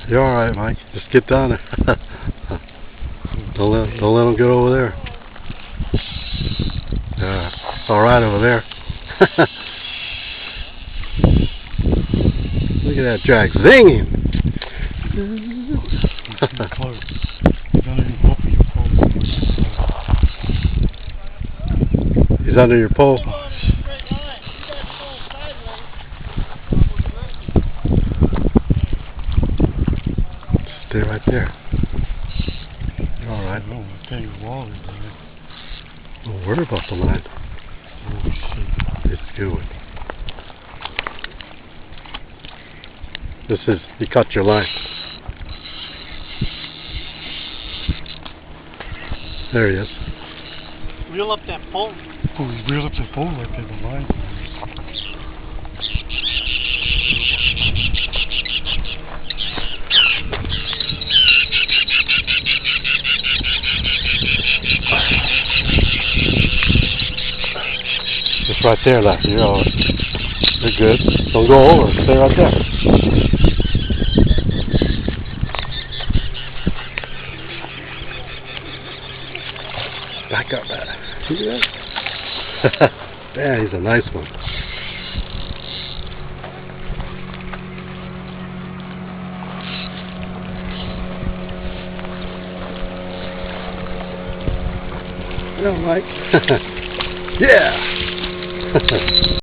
You're alright, Mike. Just get down there. don't let him get over there. Yeah, it's alright over there. Look at that drag zinging. He's under your pole. Stay right there. You're alright. No, I tell you wall is there. Don't worry about the line. Oh shit. It's good. This is, you cut your line. There he is. Reel up that pole. Oh, he reeled up the pole right there, the line. Just right there, left. You're all right. You're good. Don't go over. Stay right there. Back up, man. See that? Yeah, he's a nice one. You know, Mike. Yeah.